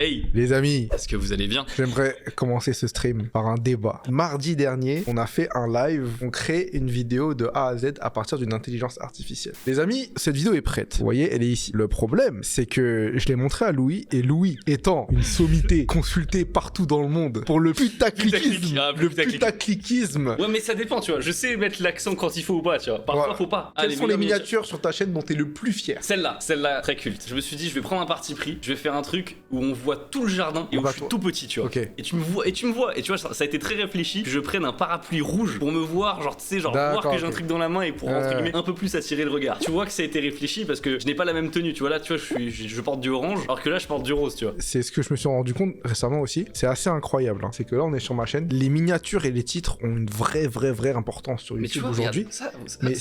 Hey Les amis, est-ce que vous allez bien? j'aimerais commencer ce stream par un débat. Mardi dernier, on a fait un live, on crée une vidéo de A à Z à partir d'une intelligence artificielle. Les amis, cette vidéo est prête. Vous voyez, elle est ici. Le problème, c'est que je l'ai montré à Louis, et Louis, étant une sommité consultée partout dans le monde pour le putacliquisme, putacliquisme. Ouais, mais ça dépend, tu vois. Je sais mettre l'accent quand il faut ou pas, tu vois. Parfois, Voilà. faut pas. Quelles sont les miniatures sur ta chaîne dont t'es le plus fier? Celle-là, très culte. Je me suis dit, je vais prendre un parti pris, je vais faire un truc où on voit tout le jardin et où je suis tout petit, tu vois. Ok. Et tu me vois, et tu vois, ça a été très réfléchi que je prenne un parapluie rouge pour me voir, genre, tu sais, genre, voir que j'ai un truc dans la main et pour, entre guillemets, un peu plus attirer le regard. Tu vois que ça a été réfléchi parce que je n'ai pas la même tenue, tu vois. Là, tu vois, je porte du orange, alors que là, je porte du rose, tu vois. C'est ce que je me suis rendu compte récemment aussi. C'est assez incroyable, hein. C'est que là, on est sur ma chaîne. Les miniatures et les titres ont une vraie importance sur Mais tu YouTube vois, aujourd'hui. ça,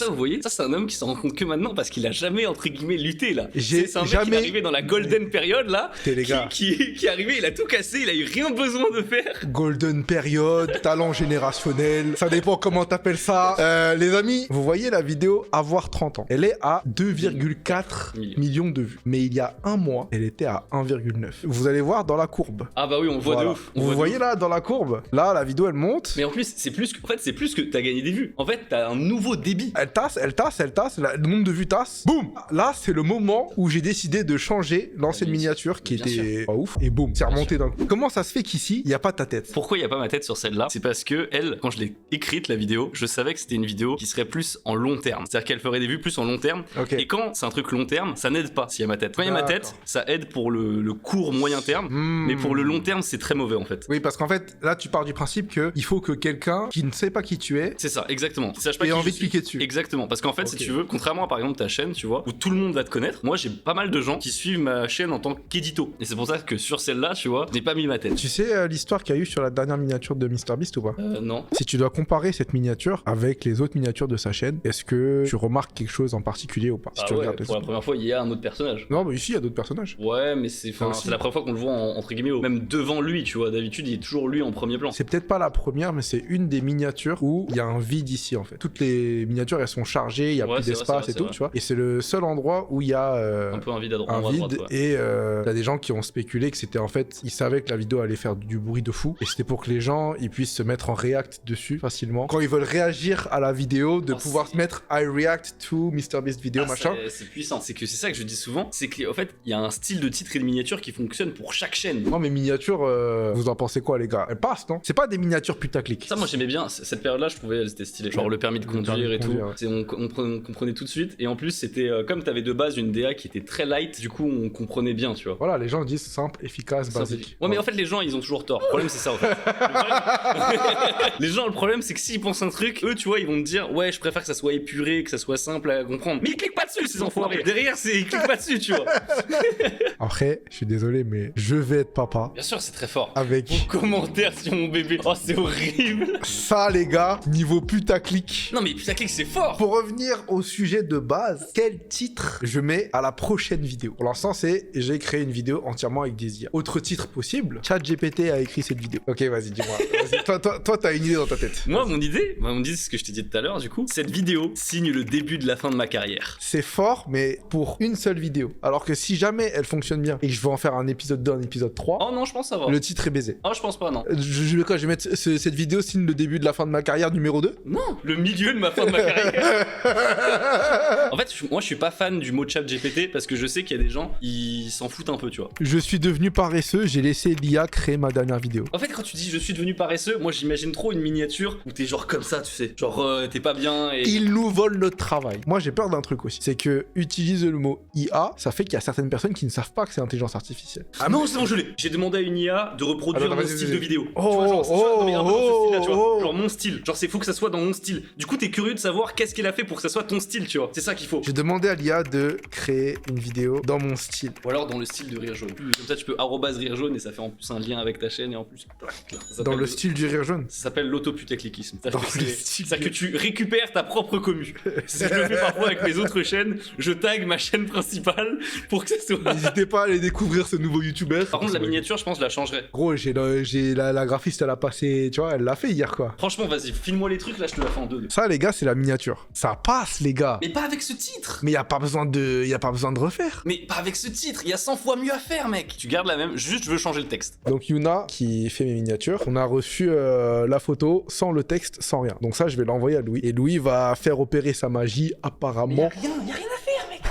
vous voyez, ça, c'est un homme qui s'en rend compte que maintenant parce qu'il a jamais, entre guillemets, lutté, là. C'est un mec qui est arrivé dans la golden période, là. Les gars. Qui est arrivé, il a tout cassé, il a eu rien besoin de faire. Golden période, talent générationnel, ça dépend comment t'appelles ça. Les amis, vous voyez la vidéo Avoir 30 ans. Elle est à 2,4 millions de vues. Mais il y a un mois, elle était à 1,9. Vous allez voir dans la courbe. Ah bah oui, on voit Voilà. de ouf. Vous voyez là dans la courbe? Là, la vidéo elle monte. Mais en plus, c'est plus que t'as gagné des vues. En fait, t'as un nouveau débit. Elle tasse, le nombre de vues tasse. Boum! Là, c'est le moment où j'ai décidé de changer l'ancienne miniature qui était pas ouf. Et boum, c'est remonté d'un coup. Comment ça se fait qu'ici, il n'y a pas ta tête? Pourquoi il y a pas ma tête sur celle-là? C'est parce que elle, quand je l'ai écrite la vidéo, je savais que c'était une vidéo qui serait plus en long terme. C'est-à-dire qu'elle ferait des vues plus en long terme. Ok. Et quand c'est un truc long terme, ça n'aide pas s'il y a ma tête. Quand il y a ma tête, ça aide pour le court moyen terme. Mais pour le long terme, c'est très mauvais en fait. Oui, parce qu'en fait, là, tu pars du principe qu'il faut que quelqu'un qui ne sait pas qui tu es C'est ça, exactement. Qui sache pas ait qui envie je de suis. cliquer dessus. Exactement. Parce qu'en fait, si Ok. tu veux, contrairement à par exemple ta chaîne, tu vois, où tout le monde va te connaître, moi j'ai pas mal de gens qui suivent ma chaîne en tant qu'édito. Et c'est pour ça que sur celle-là, tu vois, je n'ai pas mis ma tête. Tu sais l'histoire qu'il y a eu sur la dernière miniature de MrBeast ou pas? Non. Si tu dois comparer cette miniature avec les autres miniatures de sa chaîne, est-ce que tu remarques quelque chose en particulier ou pas? Si Ah tu ouais, regardes les pour la autres. première fois, il y a un autre personnage. Non, mais ici, il y a d'autres personnages. Ouais, mais c'est aussi. la première fois qu'on le voit entre guillemets, même devant lui, tu vois. D'habitude, il est toujours lui en premier plan. C'est peut-être pas la première, mais c'est une des miniatures où il y a un vide ici, en fait. Toutes les miniatures, elles sont chargées, il y a Ouais, plus c'est vrai, d'espace c'est et tout, vrai. tu vois. Et c'est le seul endroit où il y a Un peu un vide à un droite. vide, Ouais. et il y a des gens qui ont spéculé que c'était en fait, ils savaient que la vidéo allait faire du bruit de fou, et c'était pour que les gens ils puissent se mettre en react dessus facilement. Quand ils veulent réagir à la vidéo, de pouvoir se mettre I react to MrBeast vidéo, machin. C'est puissant. C'est ça que je dis souvent. C'est qu'en fait, il y a un style de titre et de miniature qui fonctionne pour chaque chaîne. Non, mais miniatures, vous en pensez quoi, les gars? Elles passent, non? C'est pas des miniatures putaclic. Ça, moi j'aimais bien. Cette période-là, je trouvais, elle était stylée. Genre le permis de conduire et tout. ouais. On comprenait tout de suite. Et en plus, c'était comme t'avais de base une DA qui était très light. Du coup, on comprenait bien, tu vois. Voilà, les gens disent simple, efficace, basique. Ouais, mais en fait, les gens, ils ont toujours tort. Le problème, c'est ça, en fait. Les gens, le problème, c'est que s'ils pensent un truc, eux, tu vois, ils vont te dire, ouais, je préfère que ça soit épuré, que ça soit simple à comprendre. Mais ils cliquent pas dessus, ces enfoirés. Derrière, ils cliquent pas dessus, tu vois. Après, je suis désolé, mais je vais être papa. Bien sûr, c'est très fort. Avec Commentaire sur mon bébé. Oh, c'est horrible. ça, les gars, niveau putaclic. Non, mais putain, clique, c'est fort. Pour revenir au sujet de base, quel titre je mets à la prochaine vidéo? Pour l'instant, c'est j'ai créé une vidéo entièrement avec des IA. Autre titre possible, ChatGPT a écrit cette vidéo. Ok, vas-y, dis-moi. Vas-y, toi, t'as une idée dans ta tête. Moi, mon idée, c'est ce que je t'ai dit tout à l'heure, du coup. Cette vidéo signe le début de la fin de ma carrière. C'est fort, mais pour une seule vidéo. Alors que si jamais elle fonctionne bien et que je veux en faire un épisode 2, un épisode 3, Oh non, je pense savoir. le titre est baisé. Oh, je pense pas, non. Je vais mettre cette vidéo signe le début de la fin de ma carrière numéro 2? Non, le milieu de ma fin de ma carrière. En fait, moi, je suis pas fan du mot chat GPT parce que je sais qu'il y a des gens, ils s'en foutent un peu, tu vois. Je suis devenu paresseux, j'ai laissé l'IA créer ma dernière vidéo. En fait, quand tu dis je suis devenu paresseux, moi, j'imagine trop une miniature où t'es genre comme ça, tu sais. Genre, t'es pas bien et... Ils nous volent notre travail. Moi, j'ai peur d'un truc aussi. C'est que utiliser le mot IA, ça fait qu'il y a certaines personnes qui ne savent pas que c'est intelligence artificielle. Ah non, c'est bon, je l'ai. J'ai demandé à une IA de reproduire Attends, mon vas-y, style vas-y. de vidéo. Oh, tu vois, genre, c'est ça, non, mais un peu dans ce style-là, tu vois. oh. Genre mon style. Genre, c'est faut que ça soit dans mon style. Du coup, t'es curieux de savoir qu'est-ce qu'elle a fait pour que ça soit ton style, tu vois. C'est ça qu'il faut. J'ai demandé à l'IA de créer une vidéo dans mon style. Ou alors dans le style de Rire Jaune. Comme ça, tu peux @rire jaune et ça fait en plus un lien avec ta chaîne et en plus. Ça Dans le s'appelle- style du rire jaune. Ça s'appelle l'autoputaclicisme. Dans le style C'est-à-dire que tu récupères ta propre commu. C'est ce que je fais parfois avec mes autres chaînes. Je tag ma chaîne principale pour que ça soit. N'hésitez pas à aller découvrir ce nouveau youtubeur. Par contre, la miniature, je pense, je la changerais. Gros, j'ai la graphiste, elle a passé, tu vois, elle l'a fait hier, quoi. Franchement, vas-y, file-moi les trucs, là, je te la fais en deux. Ça, les gars, c'est la miniature. Ça passe, les gars. Mais pas avec ce titre. Mais y a pas besoin de refaire. Mais pas avec ce titre, il y a 100 fois mieux à faire, mec. Tu gardes la même, juste je veux changer le texte. Donc Yuna, qui fait mes miniatures, on a reçu la photo sans le texte, sans rien. Donc ça, je vais l'envoyer à Louis. Et Louis va faire opérer sa magie, apparemment. Mais y a rien à faire, mec.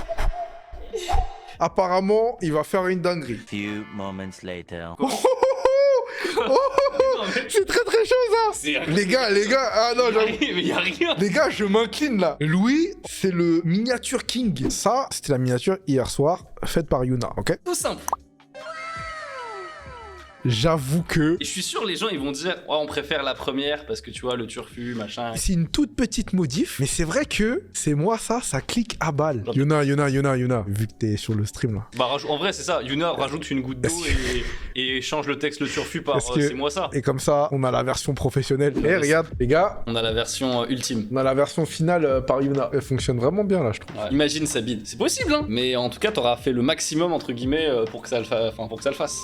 Apparemment, il va faire une dinguerie. Few moments later. C'est très très chaud ça. Les gars, ah non, j'avoue. Mais y a rien. Les gars, je m'incline là. Louis, c'est le miniature king. Ça, c'était la miniature hier soir, faite par Yuna, ok? Tout simple. J'avoue que... Et je suis sûr les gens ils vont dire ouais on préfère la première parce que tu vois le turfu machin. C'est une toute petite modif, mais c'est vrai que c'est moi ça clique à balle. Yuna, vu que t'es sur le stream là. Bah en vrai c'est ça, Yuna rajoute une goutte d'eau et change le texte le turfu par c'est moi ça. Et comme ça, on a la version professionnelle. Et regarde les gars. On a la version ultime. On a la version finale par Yuna. Elle fonctionne vraiment bien là je trouve. Ouais. Imagine Sabine, c'est possible hein. Mais en tout cas t'auras fait le maximum entre guillemets pour que ça le fasse.